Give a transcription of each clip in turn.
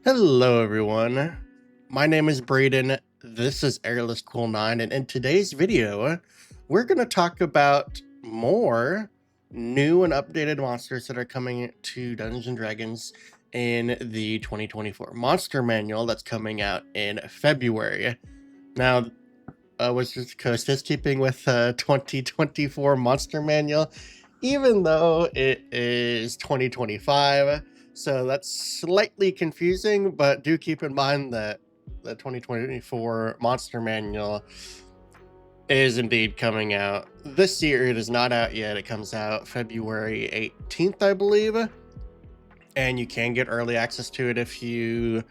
Hello everyone, my name is Braden, this is Airless Cool 9, and in today's video, we're going to talk about more new and updated monsters that are coming to Dungeons & Dragons in the 2024 Monster Manual that's coming out in February. Now, Wizards of the Coast is keeping with 2024 Monster Manual, even though it is 2025. So that's slightly confusing, but do keep in mind that the 2024 Monster Manual is indeed coming out this year. It is not out yet. It comes out February 18th, I believe. And you can get early access to it if you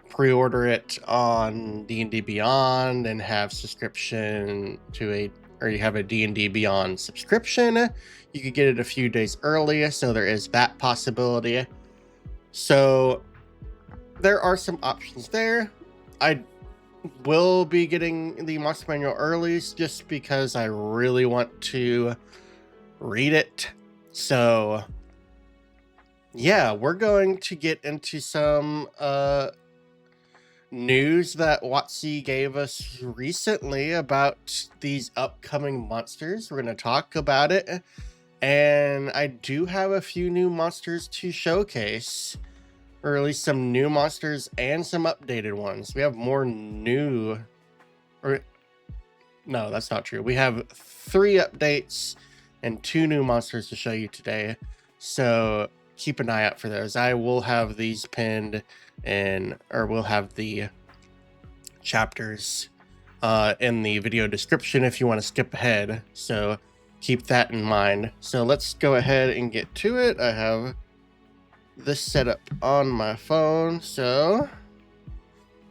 pre-order it on D&D Beyond and have subscription to you have a D&D Beyond subscription. You could get it a few days early, so there is that possibility. So there are some options there. I will be getting the Monster Manual early just because I really want to read it. So yeah, we're going to get into some news that WotC gave us recently about these upcoming monsters. We're going to talk about it, and I do have a few new monsters to showcase, or at least some new monsters and some updated ones. We have more new, or no, that's not true. We have 3 updates and 2 new monsters to show you today, so keep an eye out for those. I will have these pinned or we'll have the chapters in the video description if you want to skip ahead, so keep that in mind. So let's go ahead and get to it. I have this set up on my phone, so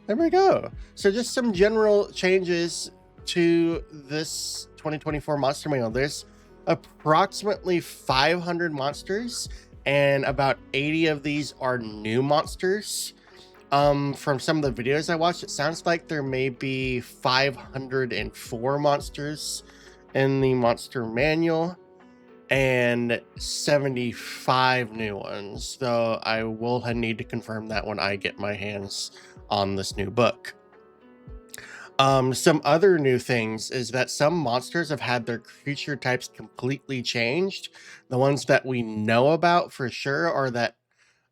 there we go. So just some general changes to this 2024 Monster Manual. There's approximately 500 monsters, and about 80 of these are new monsters. From some of the videos I watched, it sounds like there may be 504 monsters in the Monster Manual and 75 new ones, though I will need to confirm that when I get my hands on this new book. Some other new things is that some monsters have had their creature types completely changed. The ones that we know about for sure are that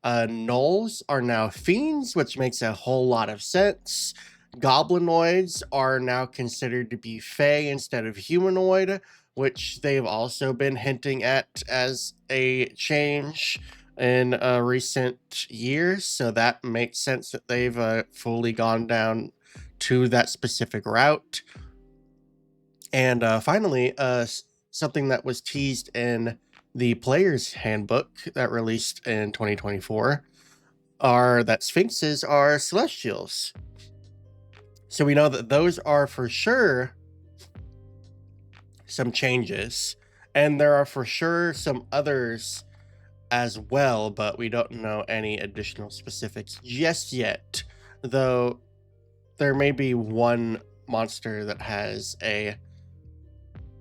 gnolls are now fiends, which makes a whole lot of sense. Goblinoids are now considered to be fey instead of humanoid, which they've also been hinting at as a change in recent years. So that makes sense that they've fully gone down to that specific route. And finally, something that was teased in the player's handbook that released in 2024 are that sphinxes are celestials. So we know that those are for sure some changes, and there are for sure some others as well, but we don't know any additional specifics just yet, though there may be one monster that has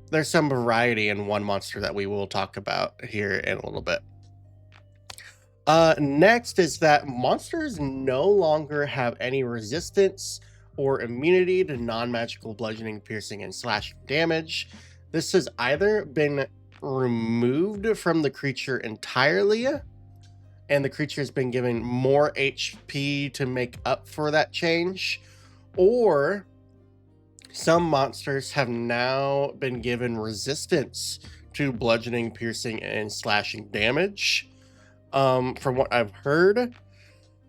there's some variety in one monster that we will talk about here in a little bit. Next is that monsters no longer have any resistance or immunity to non-magical bludgeoning, piercing, and slashing damage. This has either been removed from the creature entirely, and the creature has been given more HP to make up for that change, or some monsters have now been given resistance to bludgeoning, piercing, and slashing damage. From what I've heard,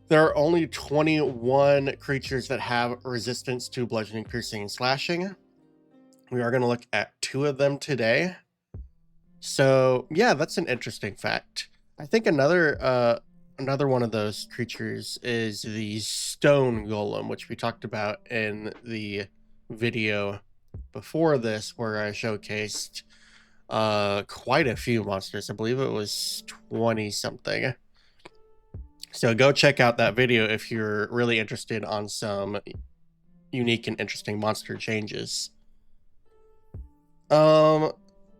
there are only 21 creatures that have resistance to bludgeoning, piercing, and slashing. We are going to look at 2 of them today. So yeah, that's an interesting fact. I think another one of those creatures is the stone golem, which we talked about in the video before this, where I showcased quite a few monsters. I believe it was 20 something. So go check out that video if you're really interested on some unique and interesting monster changes.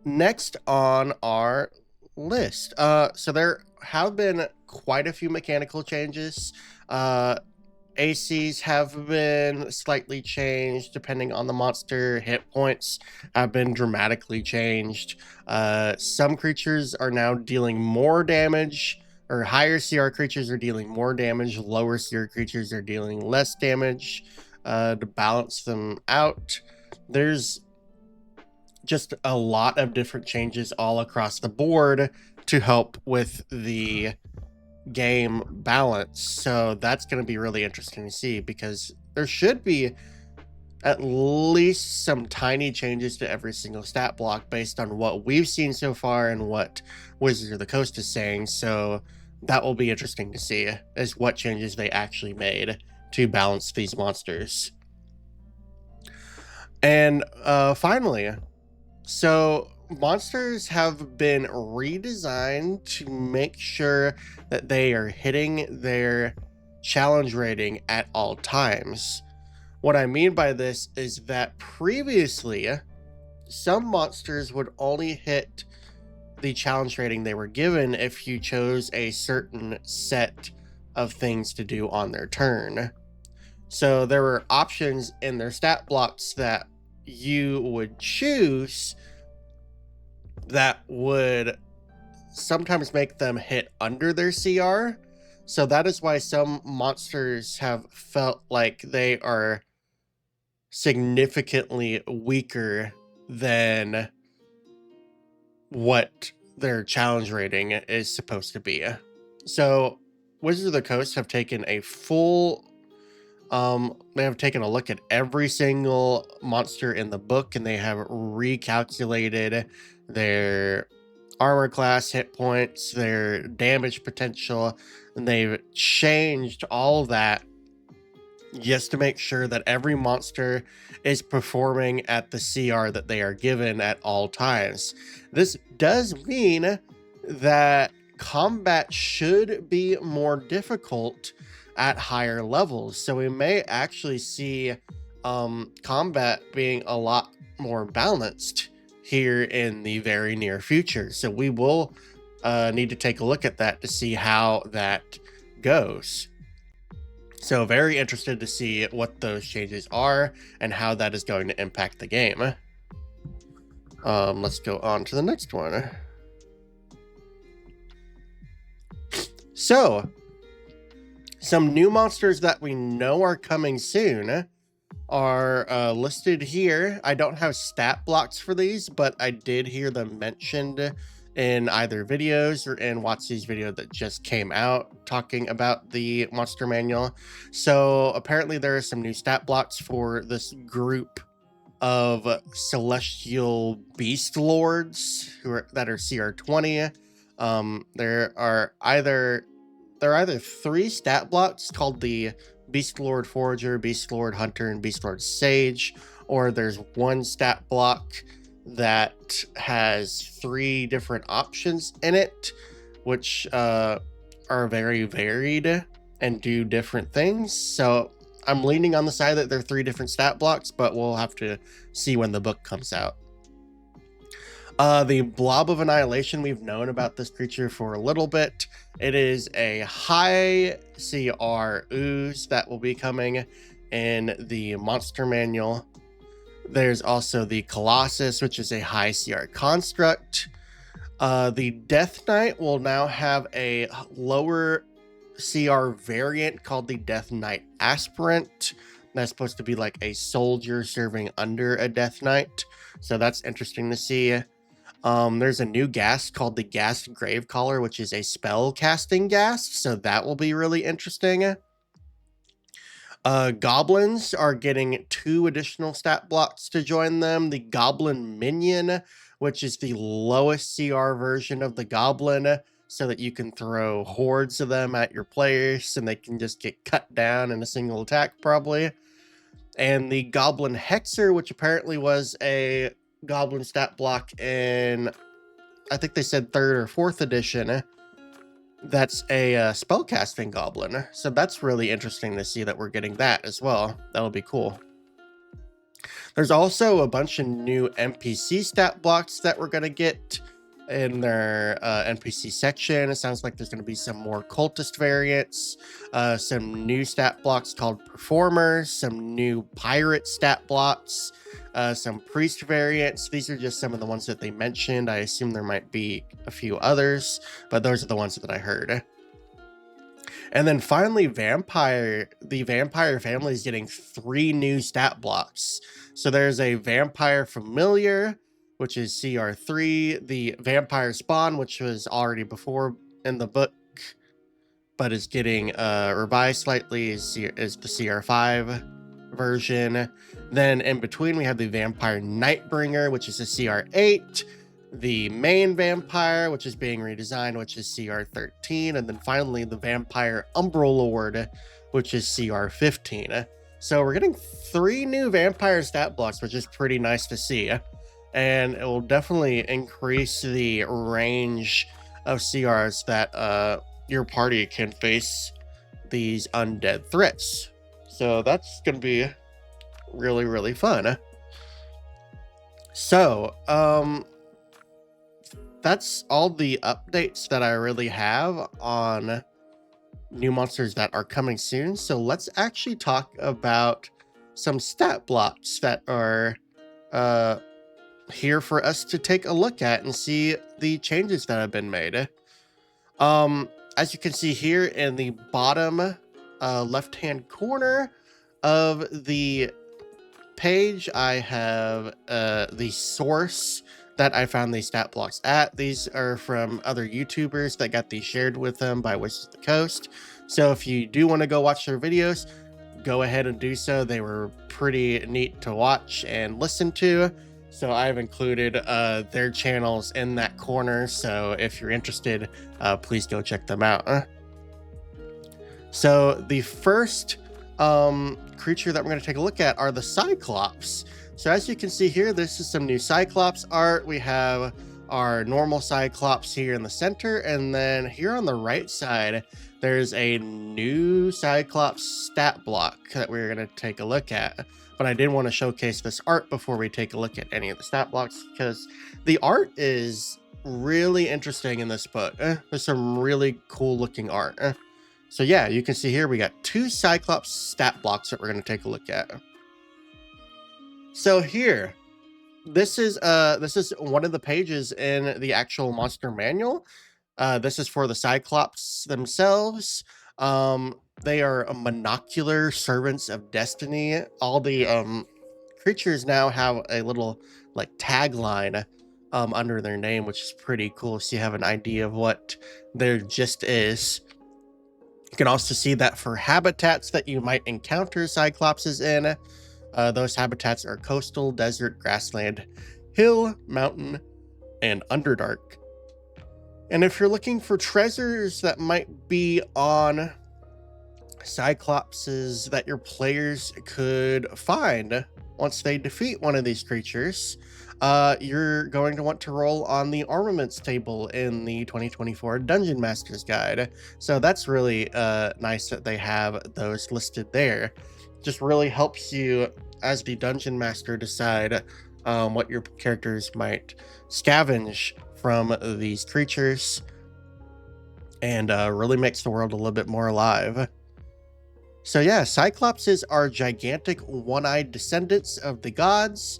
Next on our list, so there have been quite a few mechanical changes. ACs have been slightly changed depending on the monster. Hit points have been dramatically changed. Some creatures are now dealing more damage, or higher CR creatures are dealing more damage. Lower CR creatures are dealing less damage to balance them out. There's just a lot of different changes all across the board to help with the game balance. So that's going to be really interesting to see, because there should be at least some tiny changes to every single stat block based on what we've seen so far and what Wizards of the Coast is saying. So that will be interesting to see, is what changes they actually made to balance these monsters. And finally, so monsters have been redesigned to make sure that they are hitting their challenge rating at all times. What I mean by this is that previously, some monsters would only hit the challenge rating they were given if you chose a certain set of things to do on their turn. So there were options in their stat blocks that you would choose that would sometimes make them hit under their CR. So that is why some monsters have felt like they are significantly weaker than what their challenge rating is supposed to be. So Wizards of the Coast have taken a full they have taken a look at every single monster in the book, and they have recalculated their armor class, hit points, their damage potential, and they've changed all that just to make sure that every monster is performing at the CR that they are given at all times. This does mean that combat should be more difficult at higher levels, so we may actually see combat being a lot more balanced here in the very near future. So we will need to take a look at that to see how that goes. So very interested to see what those changes are and how that is going to impact the game. Let's go on to the next one. So some new monsters that we know are coming soon are listed here. I don't have stat blocks for these, but I did hear them mentioned in either videos or in WotC's video that just came out talking about the monster manual. So apparently there are some new stat blocks for this group of celestial beast lords that are CR20. There are either 3 stat blocks called the Beast Lord Forager, Beast Lord Hunter, and Beast Lord Sage, or there's one stat block that has 3 different options in it, which are very varied and do different things. So I'm leaning on the side that there are 3 different stat blocks, but we'll have to see when the book comes out. The Blob of Annihilation, we've known about this creature for a little bit. It is a high CR ooze that will be coming in the monster manual. There's also the Colossus, which is a high CR construct. The Death Knight will now have a lower CR variant called the Death Knight Aspirant. That's supposed to be like a soldier serving under a Death Knight. So that's interesting to see. There's a new ghast called the Ghast Gravecaller, which is a spell casting ghast, so that will be really interesting. Goblins are getting 2 additional stat blocks to join them. The Goblin Minion, which is the lowest CR version of the Goblin, so that you can throw hordes of them at your players and they can just get cut down in a single attack probably. And the Goblin Hexer, which apparently was a Goblin stat block in, I think they said 3rd or 4th edition. That's a spellcasting goblin. So that's really interesting to see that we're getting that as well. That'll be cool. There's also a bunch of new NPC stat blocks that we're going to get in their NPC section. It sounds like there's going to be some more cultist variants, some new stat blocks called performers, some new pirate stat blocks, some priest variants. These are just some of the ones that they mentioned. I assume there might be a few others, but those are the ones that I heard. And then finally, the vampire family is getting 3 new stat blocks. So there's a vampire familiar, which is CR3, the vampire spawn, which was already before in the book, but is getting revised slightly, is the CR5 version. Then in between, we have the vampire Nightbringer, which is a CR8, the main vampire, which is being redesigned, which is CR13, and then finally the vampire Umbral Lord, which is CR15. So we're getting 3 new vampire stat blocks, which is pretty nice to see, and it will definitely increase the range of CRs that your party can face these undead threats. So that's going to be really, really fun. So, that's all the updates that I really have on new monsters that are coming soon. So let's actually talk about some stat blocks that are here for us to take a look at and see the changes that have been made. As you can see here in the bottom left-hand corner of the page, I have the source that I found these stat blocks at. These are from other YouTubers that got these shared with them by Wizards of the Coast. So if you do want to go watch their videos, go ahead and do so. They were pretty neat to watch and listen to. So I've included their channels in that corner. So if you're interested, please go check them out. So the first creature that we're going to take a look at are the Cyclops. So as you can see here, this is some new Cyclops art. We have our normal Cyclops here in the center, and then here on the right side, there's a new Cyclops stat block that we're going to take a look at. But I did want to showcase this art before we take a look at any of the stat blocks, because the art is really interesting in this book. There's some really cool looking art. So yeah, you can see here we got 2 Cyclops stat blocks that we're going to take a look at. So here, this is one of the pages in the actual monster manual. This is for the Cyclops themselves. They are monocular servants of destiny. All the creatures now have a little like tagline under their name, which is pretty cool, so you have an idea of what their gist is. You can also see that for habitats that you might encounter Cyclopses in. Those habitats are coastal, desert, grassland, hill, mountain, and underdark. And if you're looking for treasures that might be on Cyclopses that your players could find once they defeat one of these creatures, you're going to want to roll on the armaments table in the 2024 Dungeon Master's Guide. So that's really nice that they have those listed there. Just really helps you as the Dungeon Master decide what your characters might scavenge from these creatures, and really makes the world a little bit more alive. So yeah, Cyclopses are gigantic one-eyed descendants of the gods.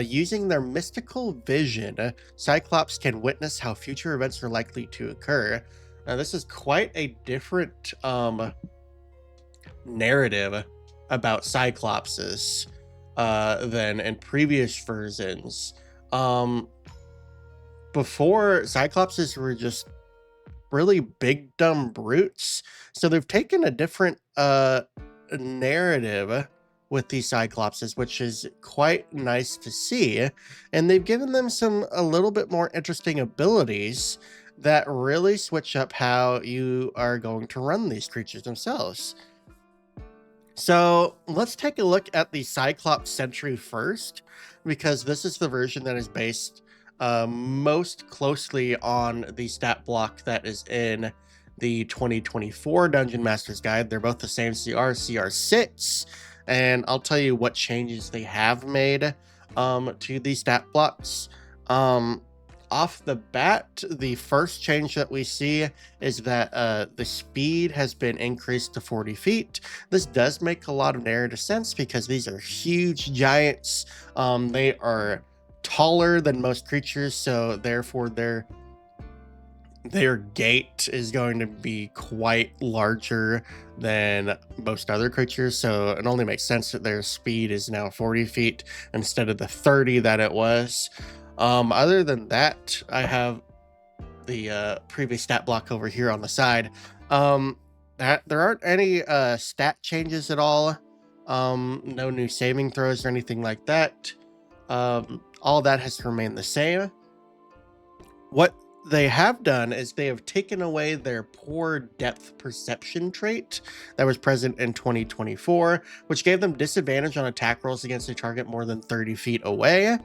Using their mystical vision, Cyclops can witness how future events are likely to occur. Now, this is quite a different narrative about Cyclopses than in previous versions. Before, Cyclopses were just really big dumb brutes, so they've taken a different narrative with these Cyclopses, which is quite nice to see, and they've given them a little bit more interesting abilities that really switch up how you are going to run these creatures themselves. So let's take a look at the Cyclops Sentry first, because this is the version that is based most closely on the stat block that is in the 2024 Dungeon Master's Guide. They're both the same CR6, and I'll tell you what changes they have made to these stat blocks. off the bat, the first change that we see is that the speed has been increased to 40 feet. This does make a lot of narrative sense because these are huge giants. They are taller than most creatures, so therefore their gait is going to be quite larger than most other creatures, so it only makes sense that their speed is now 40 feet instead of the 30 that it was. Other than that, I have the previous stat block over here on the side. That there aren't any stat changes at all. No new saving throws or anything like that. All that has remained the same. What they have done is they have taken away their poor depth perception trait that was present in 2024, which gave them disadvantage on attack rolls against a target more than 30 feet away.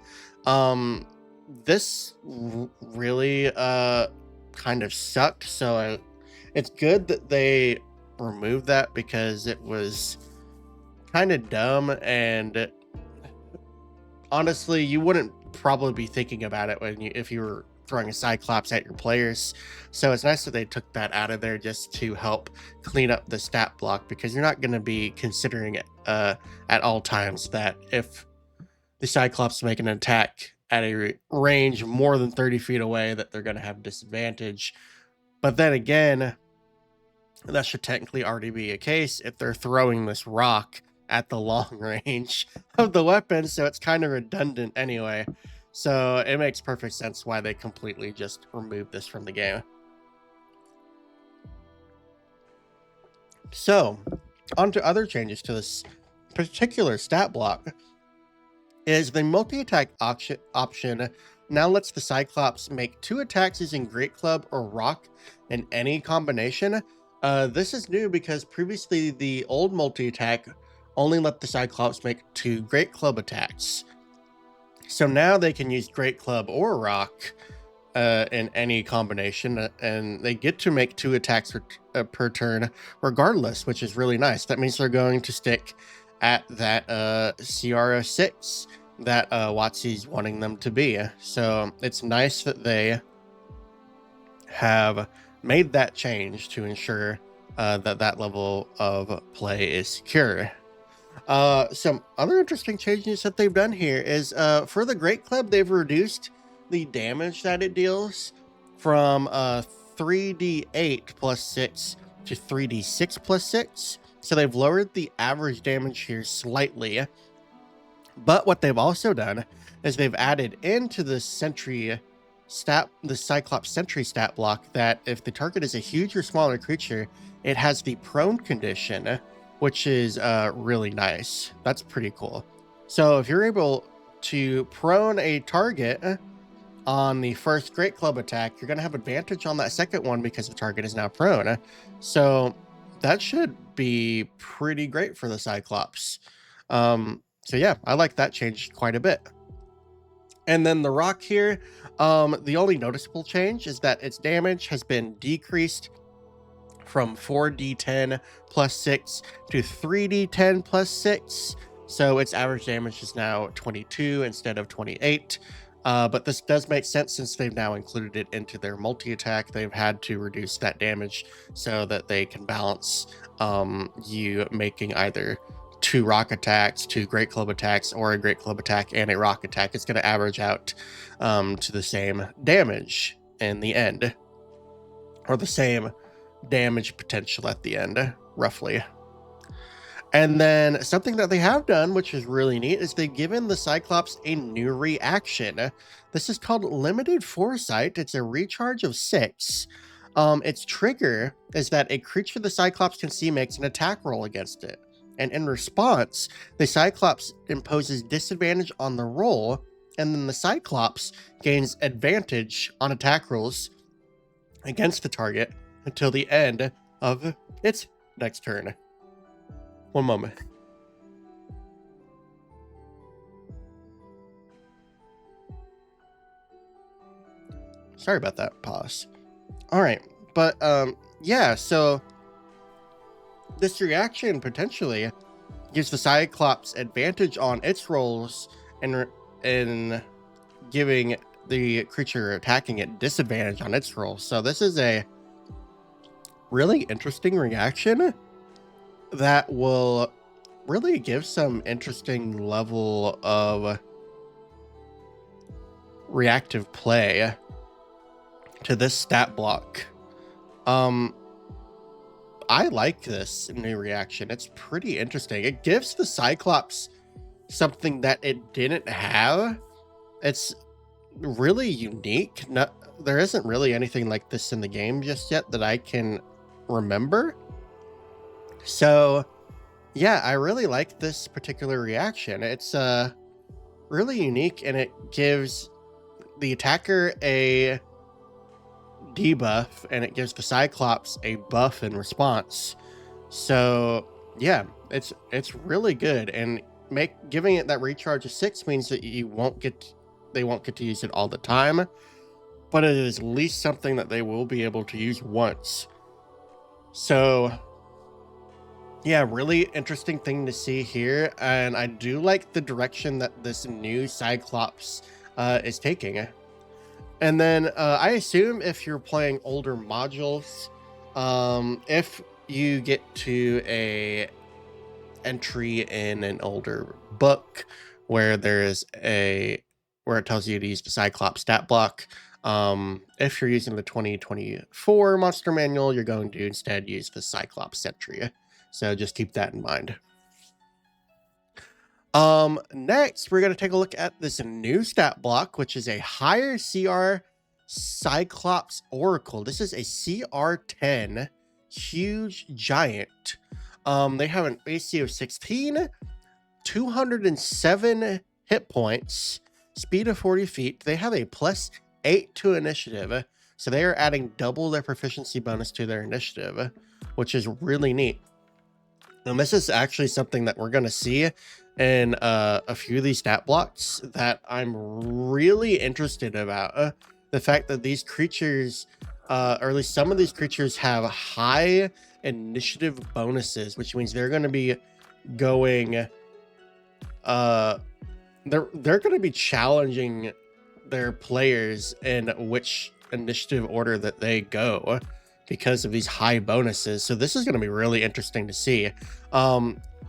This really kind of sucked, so it's good that they removed that because it was kind of dumb, and honestly you wouldn't probably be thinking about it if you were throwing a Cyclops at your players. So it's nice that they took that out of there just to help clean up the stat block, because you're not going to be considering it at all times that if the Cyclops make an attack at a range more than 30 feet away that they're going to have disadvantage. But then again, that should technically already be a case if they're throwing this rock at the long range of the weapon, so it's kind of redundant anyway. So it makes perfect sense why they completely just removed this from the game. So on to other changes to this particular stat block is the multi-attack option now lets the Cyclops make 2 attacks using Great Club or Rock in any combination. This is new because previously the old multi-attack only let the Cyclops make 2 Great Club attacks. So now they can use Great Club or Rock in any combination, and they get to make 2 attacks per turn regardless, which is really nice. That means they're going to stick at that CR06 that WotC's wanting them to be. So it's nice that they have made that change to ensure that level of play is secure. Some other interesting changes that they've done here is for the Great Club, they've reduced the damage that it deals from 3d8 plus 6 to 3d6 plus 6. So they've lowered the average damage here slightly. But what they've also done is they've added into the Sentry stat, the Cyclops Sentry stat block, that if the target is a huge or smaller creature, it has the prone condition, which is really nice. That's pretty cool. So if you're able to prone a target on the first Great Club attack, you're going to have advantage on that second one because the target is now prone. So that should be pretty great for the Cyclops. So yeah, I like that change quite a bit. And then the rock here, the only noticeable change is that its damage has been decreased from 4d10 plus 6 to 3d10 plus 6. So its average damage is now 22 instead of 28. But this does make sense since they've now included it into their multi-attack. They've had to reduce that damage so that they can balance you making either 2 rock attacks, 2 Great Club attacks, or a Great Club attack and a rock attack. It's going to average out to the same damage in the end, or the same damage potential at the end, roughly. And then something that they have done, which is really neat, is they've given the Cyclops a new reaction. This is called Limited Foresight. It's a recharge of 6. Its trigger is that a creature the Cyclops can see makes an attack roll against it. And in response, the Cyclops imposes disadvantage on the roll, and then the Cyclops gains advantage on attack rolls against the target until the end of its next turn. One moment. Sorry about that pause. All right, but yeah, so this reaction potentially gives the Cyclops advantage on its rolls and giving the creature attacking at disadvantage on its roll. So this is a really interesting reaction that will really give some interesting level of reactive play to this stat block. I like this new reaction. It's pretty interesting. It gives the Cyclops something that it didn't have. It's really unique. There isn't really anything like this in the game just yet that I can remember. So yeah, I really like this particular reaction. It's really unique, and it gives the attacker a debuff, and it gives the Cyclops a buff in response. So yeah, it's really good, and giving it that recharge of 6 means that they won't get to use it all the time, but it is at least something that they will be able to use once. So yeah, really interesting thing to see here, and I do like the direction that this new Cyclops is taking. And then I assume if you're playing older modules, if you get to a entry in an older book where it tells you to use the Cyclops stat block, if you're using the 2024 monster manual, you're going to instead use the Cyclops Sentry. So just keep that in mind. Next, we're going to take a look at this new stat block, which is a higher CR Cyclops Oracle. This is a CR10 huge giant. They have an AC of 16, 207 hit points, speed of 40 feet. They have a +8 to initiative, so they are adding double their proficiency bonus to their initiative, which is really neat. And this is actually something that we're going to see in a few of these stat blocks that I'm really interested about. The fact that these creatures, or at least some of these creatures, have high initiative bonuses, which means they're going to be going, they're going to be challenging their players in which initiative order that they go because of these high bonuses. So this is going to be really interesting to see.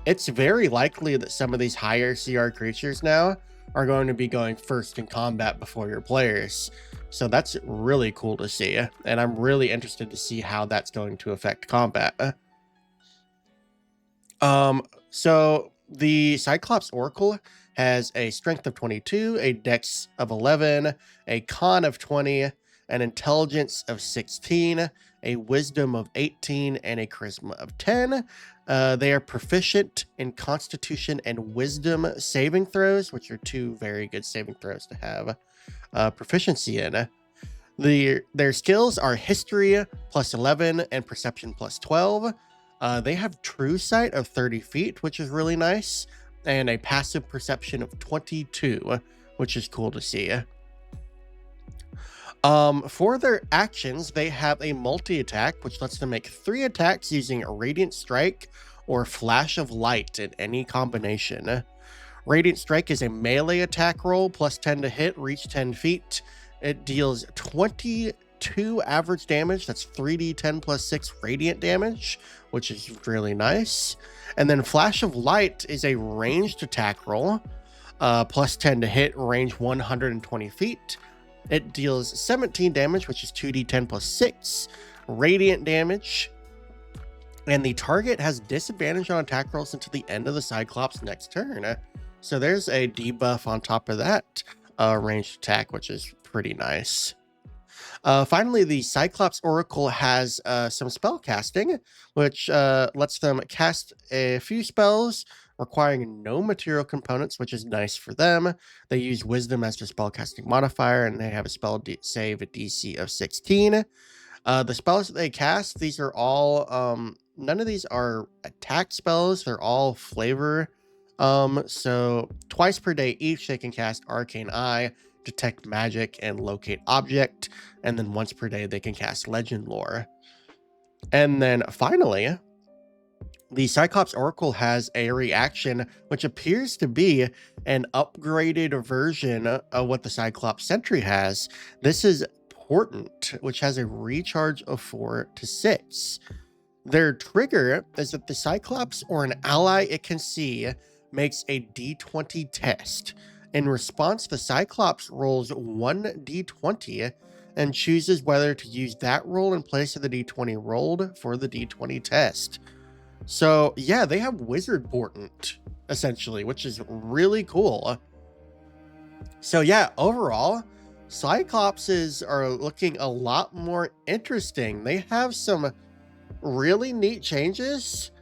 It's very likely that some of these higher CR creatures now are going to be going first in combat before your players. So that's really cool to see, and I'm really interested to see how that's going to affect combat. So the Cyclops Oracle has a strength of 22, a dex of 11, a con of 20, an intelligence of 16, a wisdom of 18, and a charisma of 10. They are proficient in constitution and wisdom saving throws, which are two very good saving throws to have proficiency in. Their skills are history +11 and perception +12. They have true sight of 30 feet, which is really nice, and a passive perception of 22, which is cool to see. For their actions, they have a multi-attack, which lets them make 3 attacks using a Radiant Strike or Flash of Light in any combination. Radiant Strike is a melee attack roll, +10 to hit, reach 10 feet. It deals 22 average damage. That's 3d10 +6 radiant damage, which is really nice. And then Flash of Light is a ranged attack roll, +10 to hit, range 120 feet. It deals 17 damage, which is 2d10 +6 radiant damage. And the target has disadvantage on attack rolls until the end of the Cyclops' next turn. So there's a debuff on top of that ranged attack, which is pretty nice. Finally, the Cyclops Oracle has some spell casting, which lets them cast a few spells requiring no material components, which is nice for them. They use Wisdom as their spellcasting modifier, and they have a spell save a DC of 16. The spells that they cast, these are all, none of these are attack spells. They're all flavor. So twice per day each, they can cast Arcane Eye, Detect Magic, and Locate Object. And then once per day, they can cast Legend Lore. And then finally, The Cyclops Oracle has a reaction which appears to be an upgraded version of what the Cyclops Sentry has. This is Portent, which has a recharge of 4 to 6. Their trigger is that the Cyclops or an ally it can see makes a d20 test. In response, the Cyclops rolls 1d20 and chooses whether to use that roll in place of the d20 rolled for the d20 test. So yeah, they have Wizard Portent, essentially, which is really cool. So yeah, overall, Cyclopses are looking a lot more interesting. They have some really neat changes.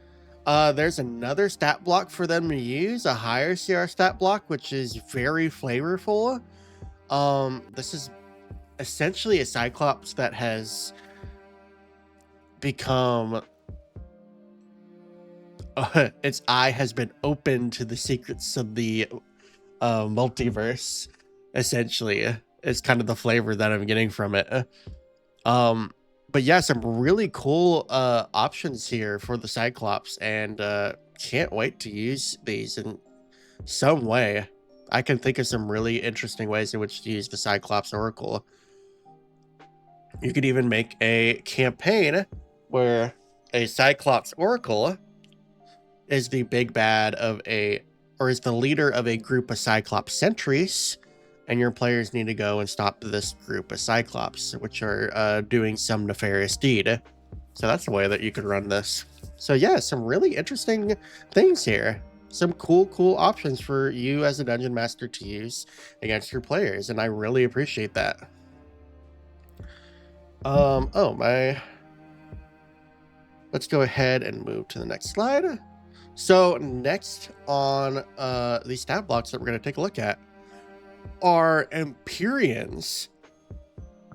There's another stat block for them to use, a higher CR stat block, which is very flavorful. This is essentially a Cyclops that has become its eye has been opened to the secrets of the multiverse. Essentially, is kind of the flavor that I'm getting from it. But yeah, some really cool options here for the Cyclops, and can't wait to use these in some way. I can think of some really interesting ways in which to use the Cyclops Oracle. You could even make a campaign where a Cyclops Oracle is the big bad of is the leader of a group of Cyclops Sentries, and your players need to go and stop this group of Cyclops, which are doing some nefarious deed. So that's the way that you could run this. So yeah, some really interesting things here. Some cool options for you as a dungeon master to use against your players, and I really appreciate that. Let's go ahead and move to the next slide. So next on these stat blocks that we're going to take a look at are Empyreans.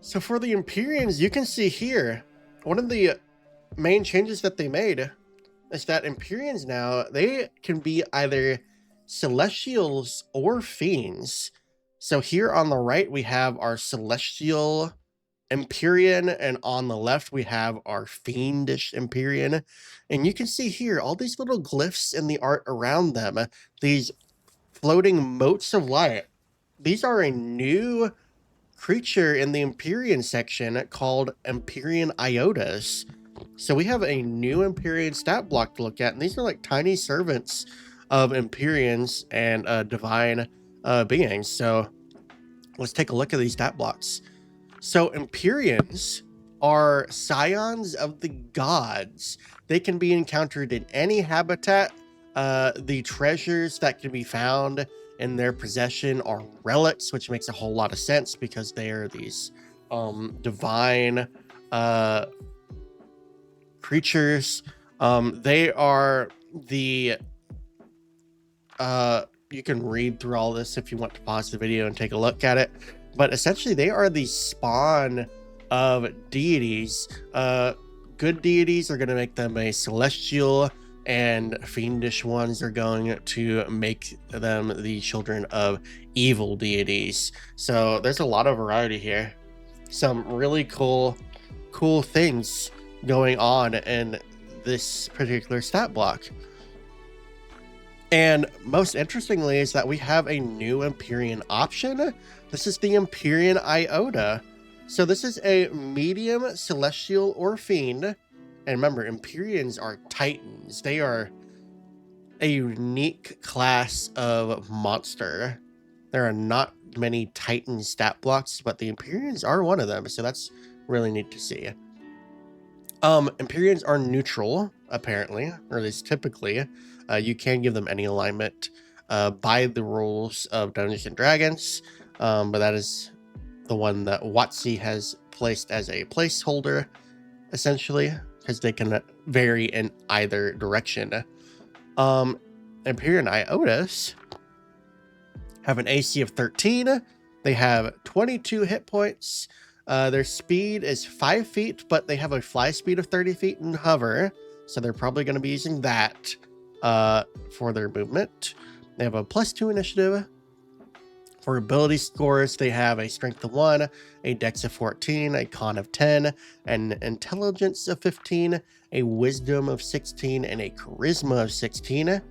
So for the Empyreans, you can see here, one of the main changes that they made is that Empyreans now, they can be either Celestials or Fiends. So here on the right, we have our Celestial Empyrean, and on the left we have our Fiendish Empyrean. And you can see here all these little glyphs in the art around them, these floating motes of light. These are a new creature in the Empyrean section called Empyrean Iotas. So we have a new Empyrean stat block to look at, and these are like tiny servants of Empyreans and divine beings. So let's take a look at these stat blocks. So Empyreans are scions of the gods. They can be encountered in any habitat. The treasures that can be found in their possession are relics, which makes a whole lot of sense because they are these divine creatures. They are the you can read through all this if you want to pause the video and take a look at it, but essentially they are the spawn of deities. Good deities are going to make them a celestial, and fiendish ones are going to make them the children of evil deities. So there's a lot of variety here. Some really cool things going on in this particular stat block. And most interestingly is that we have a new Empyrean option. This is the Empyrean Iota. So this is a medium celestial or fiend. And remember, Empyreans are titans. They are a unique class of monster. There are not many titan stat blocks, but the Empyreans are one of them. So that's really neat to see. Empyreans are neutral, apparently, or at least typically. You can give them any alignment by the rules of Dungeons and Dragons, but that is the one that WotC has placed as a placeholder, essentially, because they can vary in either direction. Empyrean Iotas have an AC of 13. They have 22 hit points. Their speed is 5 feet, but they have a fly speed of 30 feet and hover, so they're probably going to be using that for their movement. They have a +2 initiative, For ability scores, they have a strength of 1, a dex of 14, a con of 10, an intelligence of 15, a wisdom of 16, and a charisma of 16.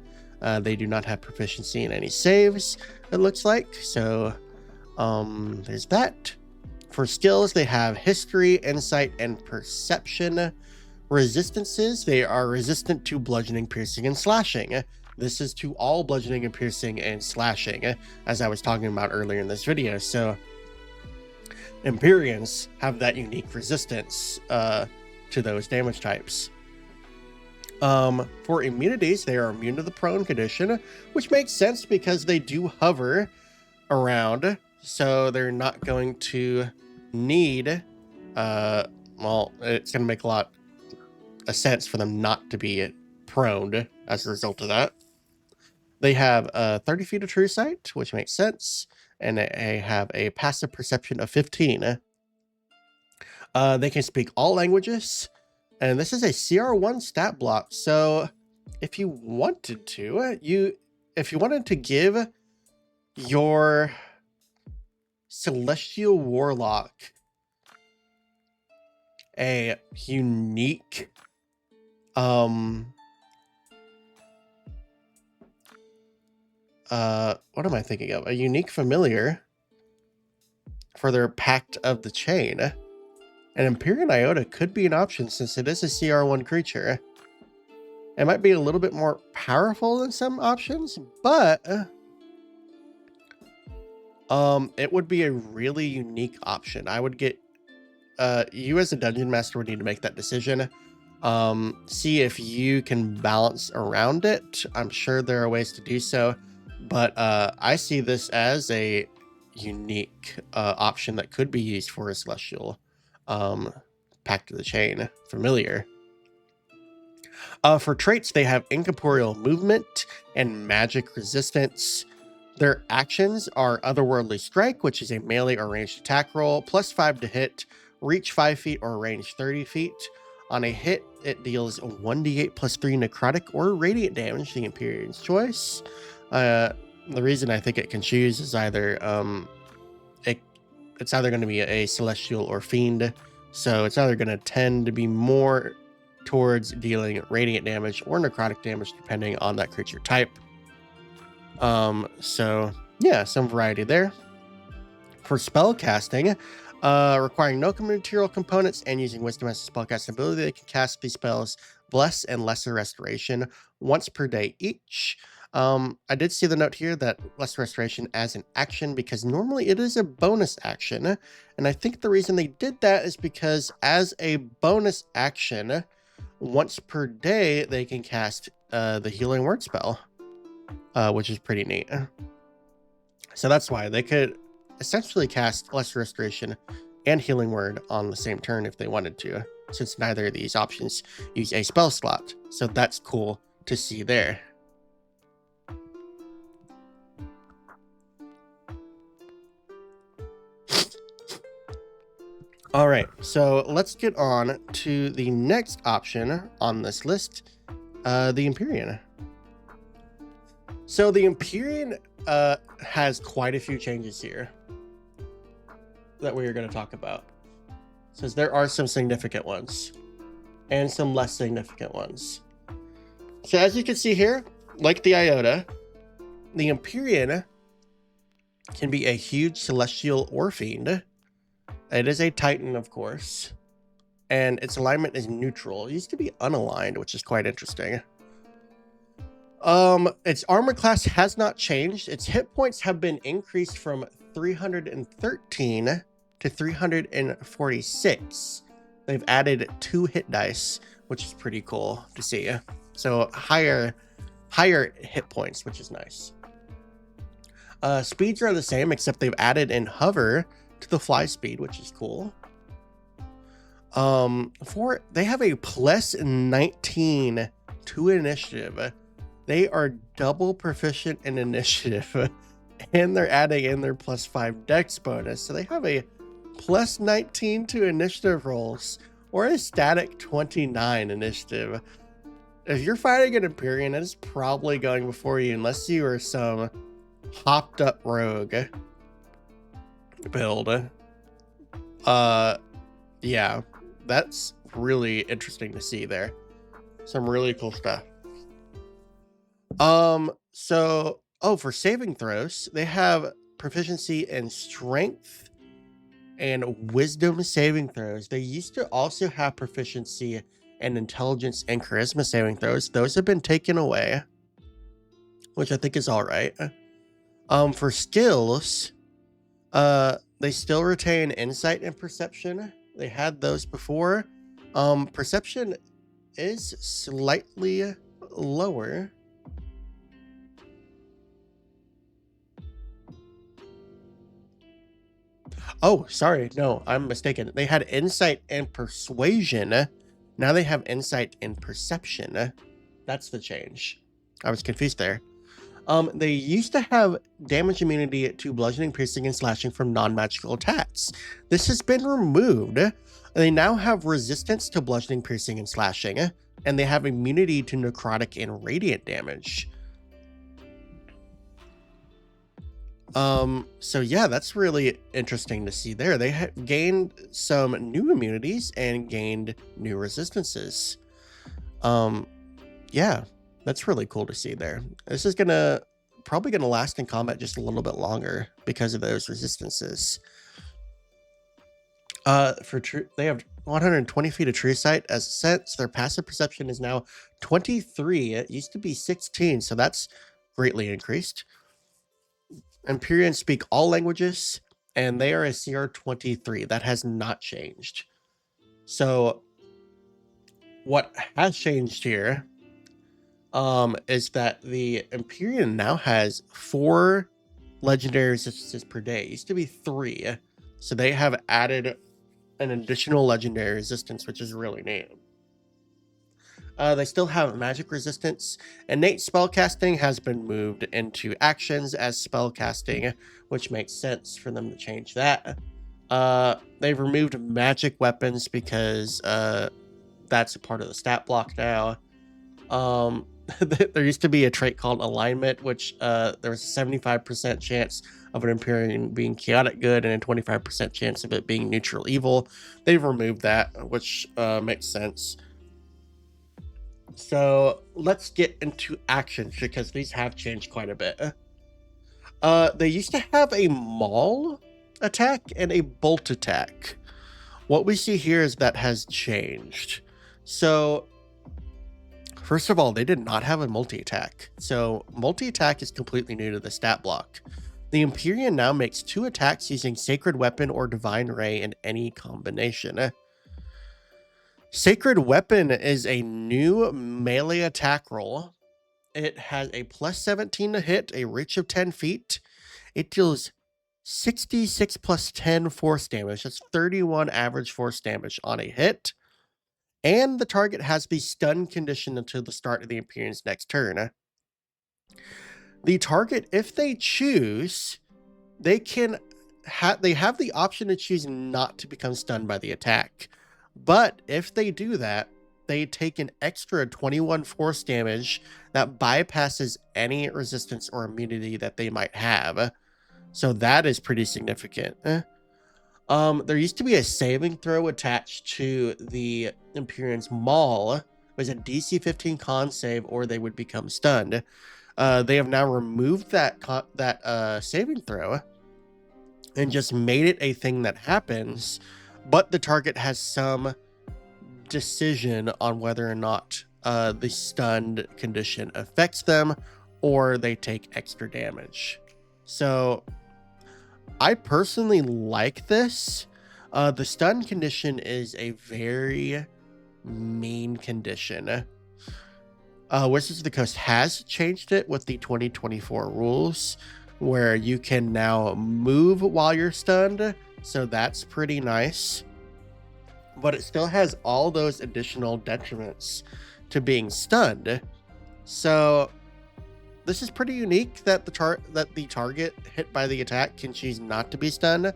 They do not have proficiency in any saves, it looks like. So there's that. For skills, they have history, insight, and perception. Resistances, they are resistant to bludgeoning, piercing, and slashing. This is to all bludgeoning and piercing and slashing, as I was talking about earlier in this video. So Empyreans have that unique resistance to those damage types. For immunities, they are immune to the prone condition, which makes sense because they do hover around, so they're not going to need, well, it's going to make a sense for them not to be prone as a result of that. They have 30 feet of true sight, which makes sense, and they have a passive perception of 15. They can speak all languages, and this is a CR1 stat block. So if you wanted to, if you wanted to give your Celestial Warlock a unique what am I thinking of? A unique familiar for their Pact of the Chain. An Empyrean Iota could be an option since it is a CR1 creature. It might be a little bit more powerful than some options, but it would be a really unique option. I would get you as a dungeon master would need to make that decision. See if you can balance around it. I'm sure there are ways to do so, but I see this as a unique option that could be used for a Celestial Pact of the Chain familiar. For traits, they have incorporeal movement and magic resistance. Their actions are Otherworldly Strike, which is a melee or ranged attack roll, +5 to hit, reach 5 feet or range 30 feet. On a hit, it deals 1d8 +3 necrotic or radiant damage, the Empyrean's choice. The reason I think it can choose is either it's either going to be a Celestial or Fiend, so it's either going to tend to be more towards dealing radiant damage or necrotic damage depending on that creature type. So yeah, some variety there. For spell casting, requiring no material components and using Wisdom as a spellcasting ability, they can cast these spells Bless and Lesser Restoration once per day each. I did see the note here that Lesser Restoration as an action because normally it is a bonus action, and I think the reason they did that is because as a bonus action, once per day they can cast the Healing Word spell, which is pretty neat. So that's why they could essentially cast Lesser Restoration and Healing Word on the same turn if they wanted to, since neither of these options use a spell slot. So that's cool to see there. All right, so let's get on to the next option on this list, the Empyrean. So the Empyrean has quite a few changes here that we are going to talk about. Since there are some significant ones and some less significant ones. So as you can see here, like the Iota, the Empyrean can be a huge Celestial or Fiend. It is a Titan, of course, and its alignment is neutral. It used to be unaligned, which is quite interesting. Its armor class has not changed. Its hit points have been increased from 313 to 346. They've added 2 hit dice, which is pretty cool to see. So higher hit points, which is nice. Speeds are the same, except they've added in hover to the fly speed, which is cool. They have a +19 to initiative. They are double proficient in initiative, and they're adding in their +5 dex bonus. So they have a +19 to initiative rolls, or a static 29 initiative. If you're fighting an Empyrean, it is probably going before you, unless you are some hopped up rogue build. Yeah, that's really interesting to see there. Some really cool stuff. So, for saving throws, they have proficiency in strength and wisdom saving throws. They used to also have proficiency in intelligence and charisma saving throws. Those have been taken away, which I think is all right. For skills, they still retain insight and perception. They had those before. Perception is slightly lower. Oh, sorry. No, I'm mistaken. They had insight and persuasion. Now they have insight and perception. That's the change. I was confused there. They used to have damage immunity to bludgeoning, piercing, and slashing from non-magical attacks. This has been removed. They now have resistance to bludgeoning, piercing, and slashing, and they have immunity to necrotic and radiant damage. So yeah, that's really interesting to see there. They have gained some new immunities and gained new resistances. Yeah, that's really cool to see there. This is probably gonna last in combat just a little bit longer because of those resistances. They have 120 feet of true sight as sense. Their passive perception is now 23. It used to be 16, so that's greatly increased. Empyreans speak all languages, and they are a CR 23. That has not changed. So what has changed here is that the Empyrean now has 4 legendary resistances per day. It used to be 3. So they have added an additional legendary resistance, which is really neat. They still have magic resistance. Innate spellcasting has been moved into actions as spellcasting, which makes sense for them to change that. They've removed magic weapons because that's a part of the stat block now. There used to be a trait called alignment, which there was a 75% chance of an Empyrean being chaotic good and a 25% chance of it being neutral evil. They've removed that, which makes sense. So let's get into actions because these have changed quite a bit. They used to have a maul attack and a bolt attack. What we see here is that has changed. So first of all, they did not have a multi-attack. So multi-attack is completely new to the stat block. The Empyrean now makes 2 attacks using Sacred Weapon or Divine Ray in any combination. Sacred Weapon is a new melee attack roll. It has a plus 17 to hit, a reach of 10 feet. It deals 66 plus 10 force damage. That's 31 average force damage on a hit. And the target has the stun condition until the start of the Empyrean's next turn. The target, if they choose, they have the option to choose not to become stunned by the attack. But if they do that, they take an extra 21 force damage that bypasses any resistance or immunity that they might have. So that is pretty significant. There used to be a saving throw attached to the Empyrean's maul. It was a DC 15 con save or they would become stunned. They have now removed that saving throw and just made it a thing that happens, but the target has some decision on whether or not the stunned condition affects them or they take extra damage. So I personally like this. The stun condition is a very mean condition. Wizards of the Coast has changed it with the 2024 rules, where you can now move while you're stunned, so that's pretty nice. But it still has all those additional detriments to being stunned. So this is pretty unique that the target hit by the attack can choose not to be stunned,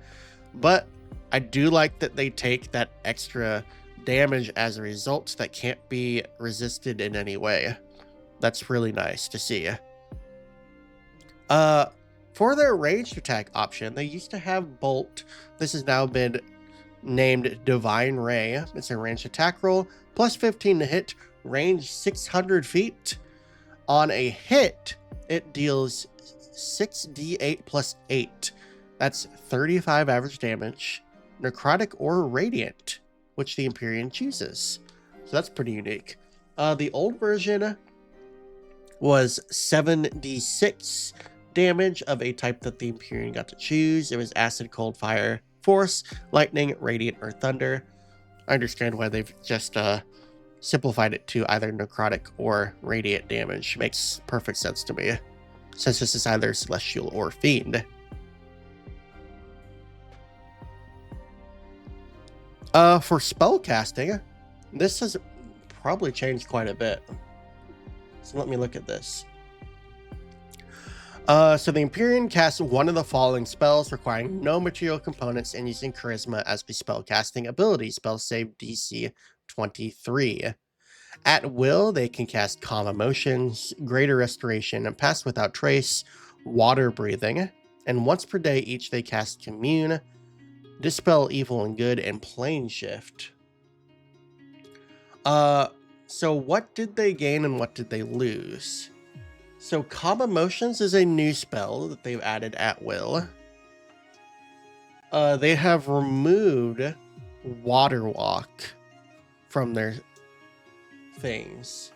but I do like that they take that extra damage as a result that can't be resisted in any way. That's really nice to see. For their ranged attack option, they used to have Bolt. This has now been named Divine Ray. It's a ranged attack roll, plus 15 to hit, range 600 feet. On a hit, it deals 6d8 plus 8. That's 35 average damage, necrotic or radiant, which the Empyrean chooses. So that's pretty unique. The old version was 7d6 damage of a type that the Empyrean got to choose. It was acid, cold, fire, force, lightning, radiant, or thunder. I understand why they've just simplified it to either necrotic or radiant damage. Makes perfect sense to me, since this is either celestial or fiend. For spell casting, this has probably changed quite a bit. So let me look at this. So the Empyrean casts one of the following spells requiring no material components and using charisma as the spell casting ability. Spell save DC 23. At will, they can cast Calm Emotions, Greater Restoration, and Pass Without Trace, Water Breathing, and once per day each they cast Commune, Dispel Evil and Good, and Plane Shift. So what did they gain and what did they lose? So Calm Emotions is a new spell that they've added at will. They have removed Water Walk from their things.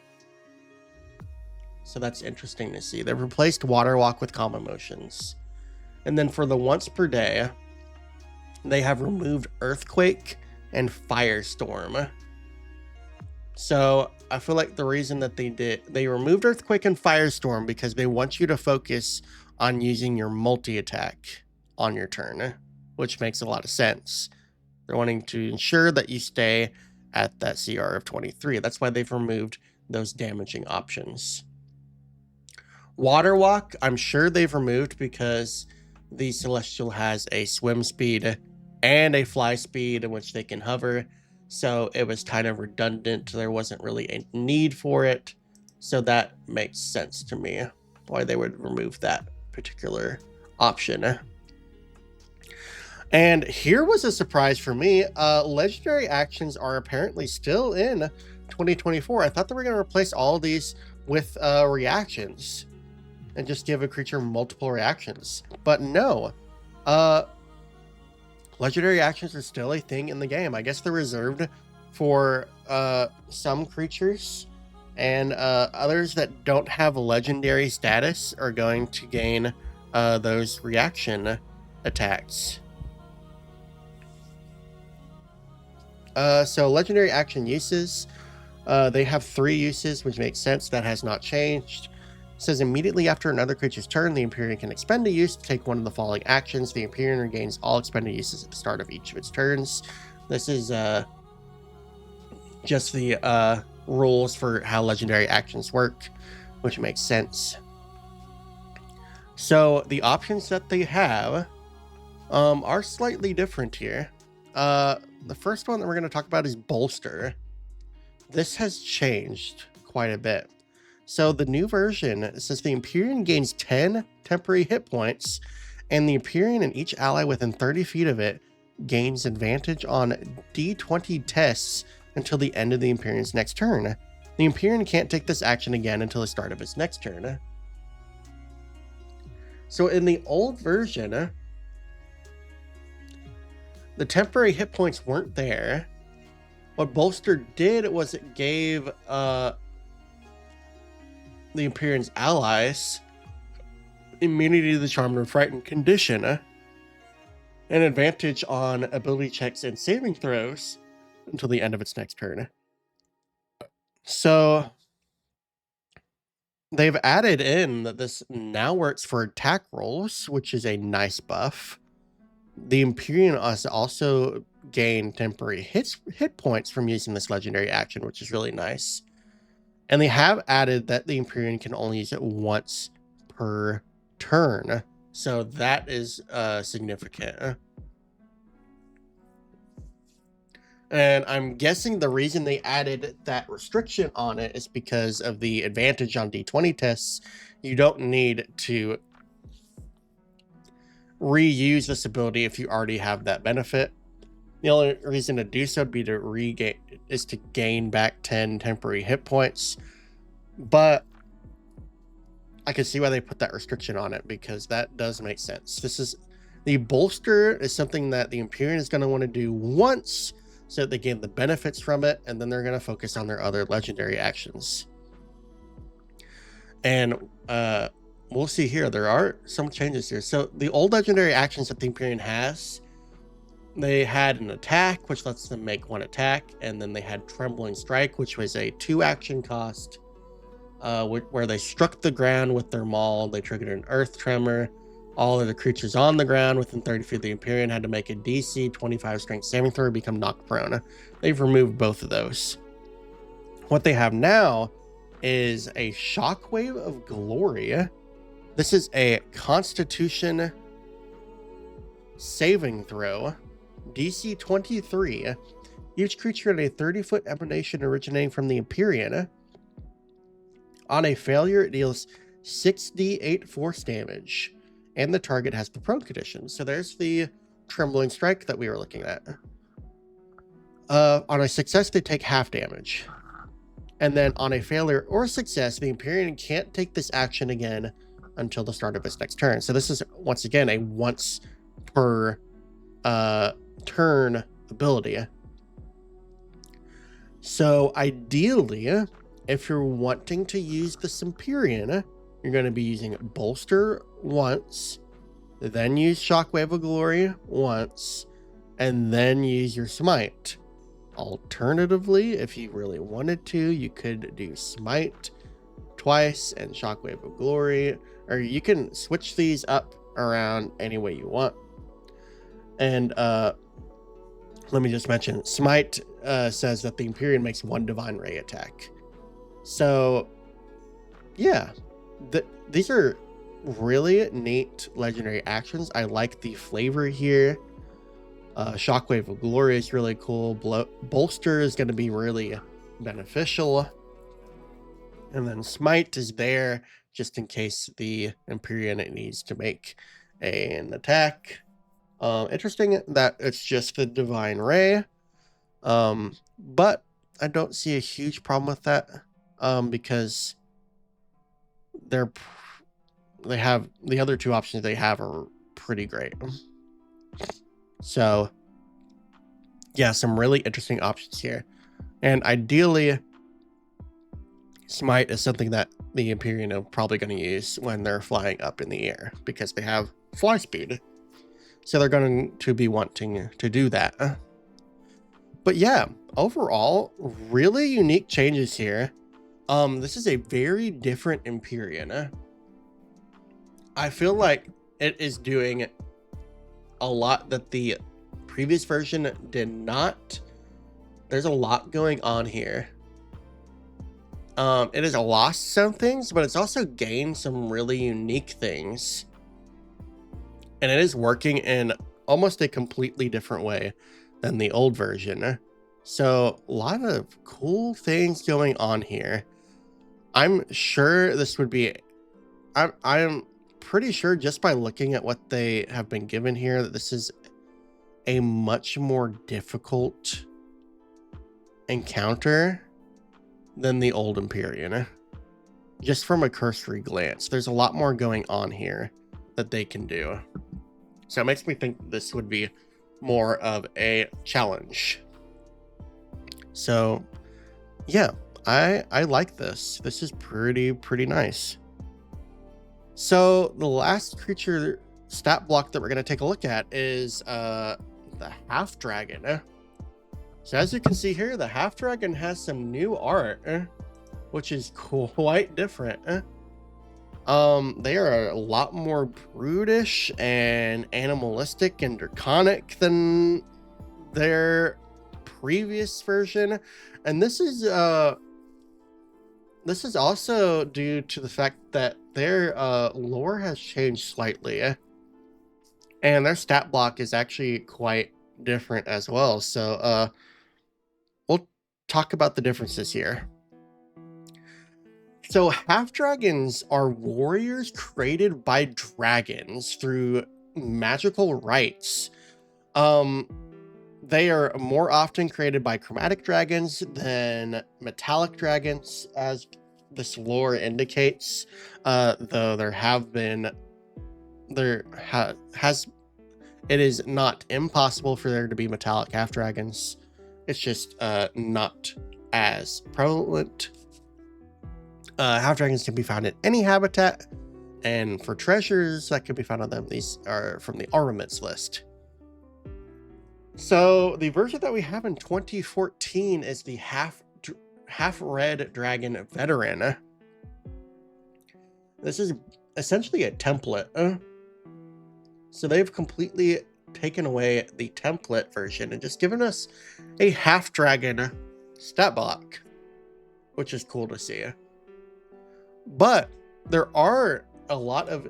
So that's interesting to see. They've replaced Water Walk with Calm Emotions. And then for the once per day, they have removed Earthquake and Firestorm. So I feel like the reason that they removed Earthquake and Firestorm because they want you to focus on using your multi-attack on your turn, which makes a lot of sense. They're wanting to ensure that you stay at that CR of 23. That's why they've removed those damaging options. Water Walk, I'm sure they've removed because the Celestial has a swim speed and a fly speed in which they can hover. So it was kind of redundant. There wasn't really a need for it. So that makes sense to me why they would remove that particular option. And here was a surprise for me. Legendary actions are apparently still in 2024. I thought they were going to replace all of these with reactions and just give a creature multiple reactions. But no. Legendary actions are still a thing in the game. I guess they're reserved for some creatures, and others that don't have legendary status are going to gain those reaction attacks. So legendary action uses, they have 3 uses, which makes sense. That has not changed. It says immediately after another creature's turn, the Empyrean can expend a use to take one of the following actions. The Empyrean regains all expended uses at the start of each of its turns. This is just the rules for how legendary actions work, which makes sense. So the options that they have are slightly different here. The first one that we're going to talk about is Bolster. This has changed quite a bit. So the new version says the Empyrean gains 10 temporary hit points, and the Empyrean and each ally within 30 feet of it gains advantage on D20 tests until the end of the Empyrean's next turn. The Empyrean can't take this action again until the start of its next turn. So in the old version, the temporary hit points weren't there. What Bolster did was it gave the Empyrean's allies immunity to the Charmed or Frightened condition, an advantage on ability checks and saving throws until the end of its next turn. So they've added in that this now works for attack rolls, which is a nice buff. The Empyrean has also gained temporary hit points from using this legendary action, which is really nice. And they have added that the Empyrean can only use it once per turn. So that is significant. And I'm guessing the reason they added that restriction on it is because of the advantage on D20 tests. You don't need to reuse this ability if you already have that benefit. The only reason to do so would be to gain back 10 temporary hit points. But I can see why they put that restriction on it, because that does make sense. The bolster is something that the Empyrean is going to want to do once, so that they gain the benefits from it, and then they're going to focus on their other legendary actions. And we'll see here, there are some changes here. So the old legendary actions that the Empyrean has, they had an attack, which lets them make one attack, and then they had Trembling Strike, which was a 2 action cost, where they struck the ground with their maul. They triggered an earth tremor. All of the creatures on the ground within 30 feet of the Empyrean had to make a DC 25 strength saving throw or become knocked prone. They've removed both of those. What they have now is a Shockwave of Glory. This is a Constitution saving throw, DC 23. Each creature had a 30-foot emanation originating from the Empyrean. On a failure, it deals 6d8 force damage, and the target has the prone condition. So there's the Trembling Strike that we were looking at. On a success, they take half damage. And then on a failure or success, the Empyrean can't take this action again until the start of its next turn. So this is, once again, a once per turn ability. So ideally, if you're wanting to use this Empyrean, you're going to be using Bolster once, then use Shockwave of Glory once, and then use your Smite. Alternatively, if you really wanted to, you could do Smite twice and Shockwave of Glory, or you can switch these up around any way you want. And let me just mention, Smite says that the Empyrean makes 1 Divine Ray attack. So yeah, these are really neat legendary actions. I like the flavor here. Shockwave of Glory is really cool. Bolster is going to be really beneficial. And then Smite is there just in case the Empyrean needs to make an attack. Interesting that it's just the Divine Ray. But I don't see a huge problem with that. Because they have the other 2 options they have are pretty great. So yeah, some really interesting options here. And ideally, Smite is something that the Empyrean are probably going to use when they're flying up in the air, because they have fly speed. So they're going to be wanting to do that. But yeah, overall, really unique changes here. This is a very different Empyrean. I feel like it is doing a lot that the previous version did not. There's a lot going on here. It has lost some things, but it's also gained some really unique things. And it is working in almost a completely different way than the old version. So a lot of cool things going on here. I'm sure this would be, I'm pretty sure just by looking at what they have been given here that this is a much more difficult encounter than the old Empyrean. Just from a cursory glance, there's a lot more going on here that they can do. So it makes me think this would be more of a challenge. So yeah, I like this. This is pretty nice. So the last creature stat block that we're going to take a look at is the half dragon. So as you can see here, the half dragon has some new art, which is quite different. They are a lot more brutish and animalistic and draconic than their previous version, and this is also due to the fact that their lore has changed slightly, and their stat block is actually quite different as well. So we'll talk about the differences here. So half dragons are warriors created by dragons through magical rites. They are more often created by chromatic dragons than metallic dragons, as this lore indicates. Though it is not impossible for there to be metallic half dragons. It's just not as prevalent. Half dragons can be found in any habitat, and for treasures that can be found on them, these are from the armaments list. So the version that we have in 2014 is the half red dragon veteran. This is essentially a template. So they've completely taken away the template version and just given us a half dragon stat block, which is cool to see. But there are a lot of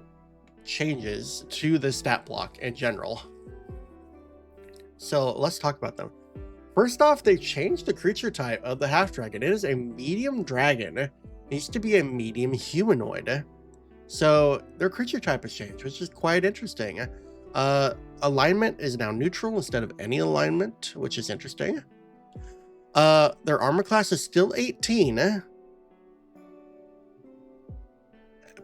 changes to the stat block in general. So let's talk about them. First off, they changed the creature type of the half dragon. It is a medium dragon. It used to be a medium humanoid. So their creature type has changed, which is quite interesting. Alignment is now neutral instead of any alignment, which is interesting. Their armor class is still 18,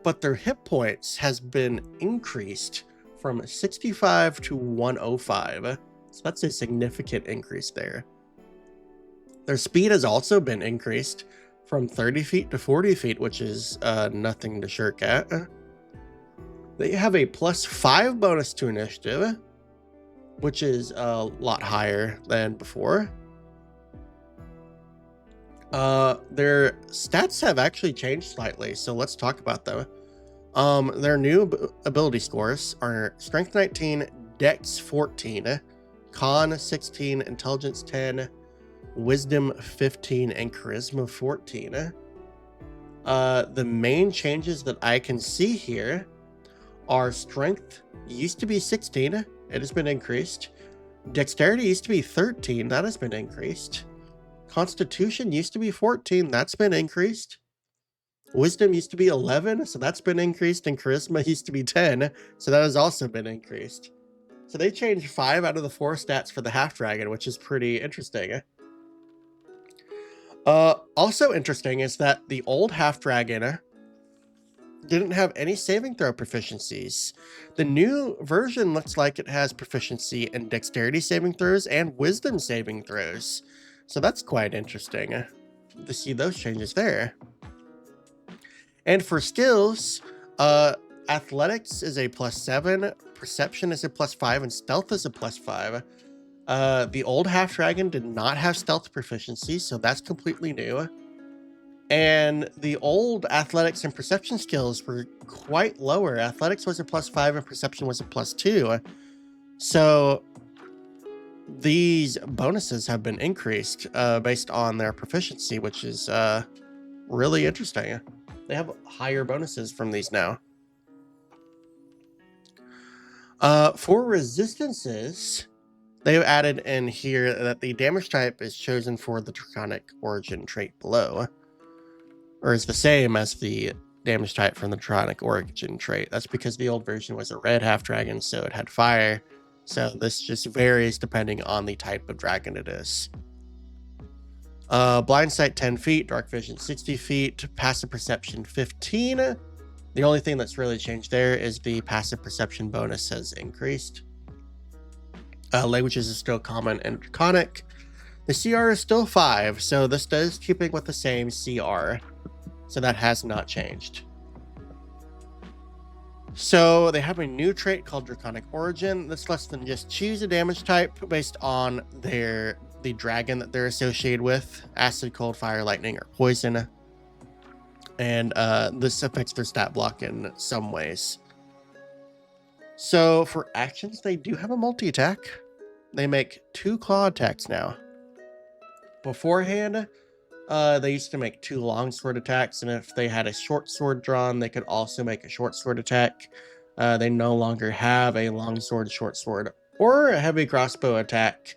but their hit points has been increased from 65 to 105. So that's a significant increase there. Their speed has also been increased from 30 feet to 40 feet, which is nothing to shirk at. They have a +5 bonus to initiative, which is a lot higher than before. Their stats have actually changed slightly, so let's talk about them. Their new ability scores are Strength 19, Dex 14, Con 16, Intelligence 10, Wisdom 15, and Charisma 14. The main changes that I can see here are Strength used to be 16, it has been increased. Dexterity used to be 13, that has been increased. Constitution used to be 14, that's been increased. Wisdom used to be 11, so that's been increased, and Charisma used to be 10, so that has also been increased. So they changed 5 out of the 4 stats for the half dragon, which is pretty interesting. Also interesting is that the old half dragon didn't have any saving throw proficiencies. The new version looks like it has proficiency in dexterity saving throws and wisdom saving throws. So that's quite interesting to see those changes there. And for skills, athletics is a +7, perception is a +5, and stealth is a +5. The old half dragon did not have stealth proficiency, so that's completely new. And the old athletics and perception skills were quite lower. Athletics was a +5 and perception was a +2. So these bonuses have been increased based on their proficiency, which is really interesting. They have higher bonuses from these now. For resistances, they've added in here that the damage type is chosen for the Draconic Origin trait below, or is the same as the damage type from the Draconic Origin trait. That's because the old version was a red half dragon, so it had fire. So this just varies depending on the type of dragon it is. Blind sight 10 feet, dark vision 60 feet, passive perception 15. The only thing that's really changed there is the passive perception bonus has increased. Languages is still common and draconic. The CR is still 5, so this does keeping with the same CR. So that has not changed. So they have a new trait called Draconic Origin. This lets them just choose a damage type based on the dragon that they're associated with: acid, cold, fire, lightning, or poison. And this affects their stat block in some ways. So for actions, they do have a multi-attack. They make 2 claw attacks now. Beforehand, they used to make 2 longsword attacks, and if they had a short sword drawn, they could also make a short sword attack. They no longer have a longsword, short sword, or a heavy crossbow attack,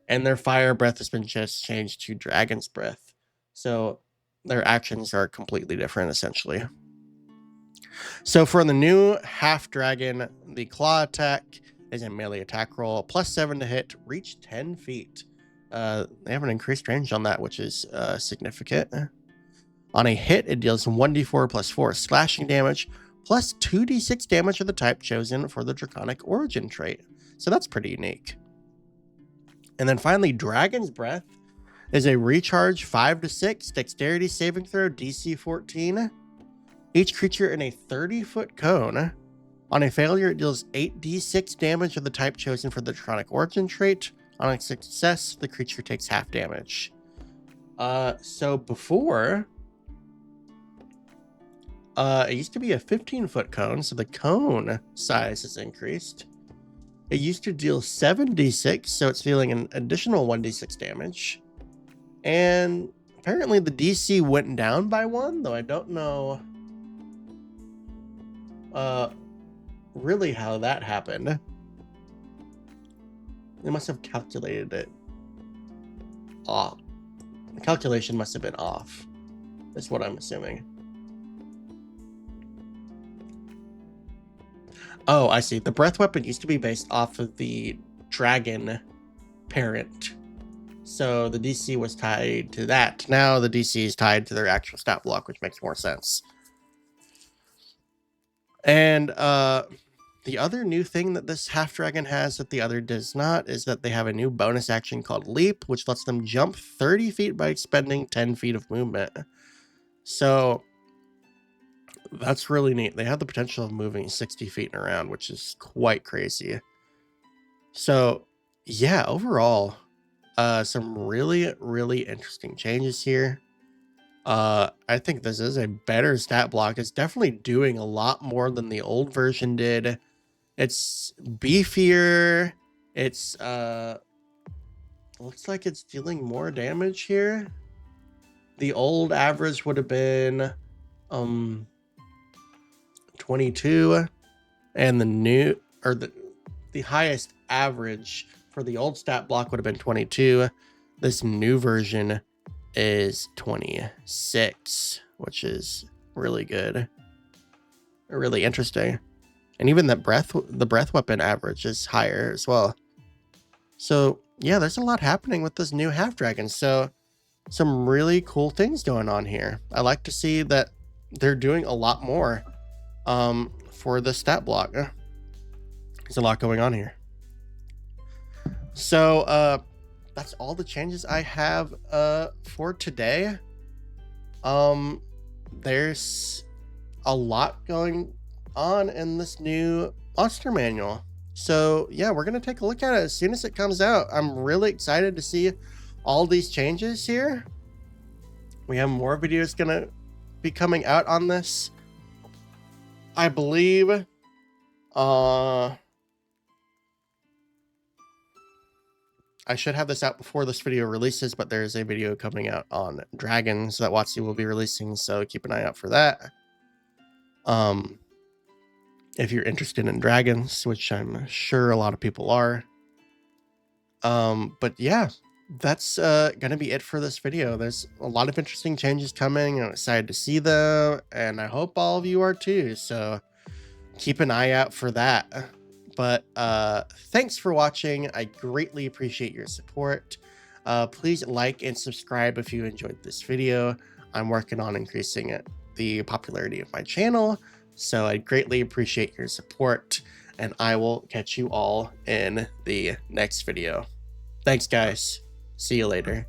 and their fire breath has been just changed to dragon's breath. So their actions are completely different, essentially. So for the new half dragon, the claw attack is a melee attack roll, +7 to hit, reach 10 feet. They have an increased range on that, which is significant. On a hit, it deals 1d4 + 4 slashing damage, plus 2d6 damage of the type chosen for the Draconic Origin trait. So that's pretty unique. And then finally, Dragon's Breath is a recharge 5 to 6 dexterity saving throw, DC 14. Each creature in a 30-foot cone. On a failure, it deals 8d6 damage of the type chosen for the Draconic Origin trait. On a success, the creature takes half damage. So before, it used to be a 15-foot cone, so the cone size has increased. It used to deal 7d6, so it's dealing an additional 1d6 damage. And apparently the DC went down by 1, though I don't know really how that happened. They must have calculated it off. The calculation must have been off. That's what I'm assuming. Oh, I see. The breath weapon used to be based off of the dragon parent. So the DC was tied to that. Now the DC is tied to their actual stat block, which makes more sense. And the other new thing that this half dragon has that the other does not is that they have a new bonus action called Leap, which lets them jump 30 feet by expending 10 feet of movement. So that's really neat. They have the potential of moving 60 feet and around, which is quite crazy. So yeah, overall, some really, really interesting changes here. I think this is a better stat block. It's definitely doing a lot more than the old version did. It's beefier. It's looks like it's dealing more damage here. The old average would have been 22, and the new, or the highest average for the old stat block would have been 22. This new version is 26, which is really good, really interesting. And even the breath weapon average is higher as well. So yeah, there's a lot happening with this new half dragon. So some really cool things going on here. I like to see that they're doing a lot more for the stat block. There's a lot going on here. So that's all the changes I have for today. There's a lot going on in this new monster manual. So yeah, we're gonna take a look at it as soon as it comes out. I'm really excited to see all these changes here. We have more videos gonna be coming out on this, I believe. I should have this out before this video releases, but there's a video coming out on dragons that WotC will be releasing, so keep an eye out for that. If you're interested in dragons, which I'm sure a lot of people are. But yeah, that's gonna be it for this video. There's a lot of interesting changes coming. I'm excited to see them, and I hope all of you are too, so keep an eye out for that. But thanks for watching. I greatly appreciate your support. Please like and subscribe if you enjoyed this video. I'm working on increasing the popularity of my channel, so I greatly appreciate your support, and I will catch you all in the next video. Thanks, guys. See you later.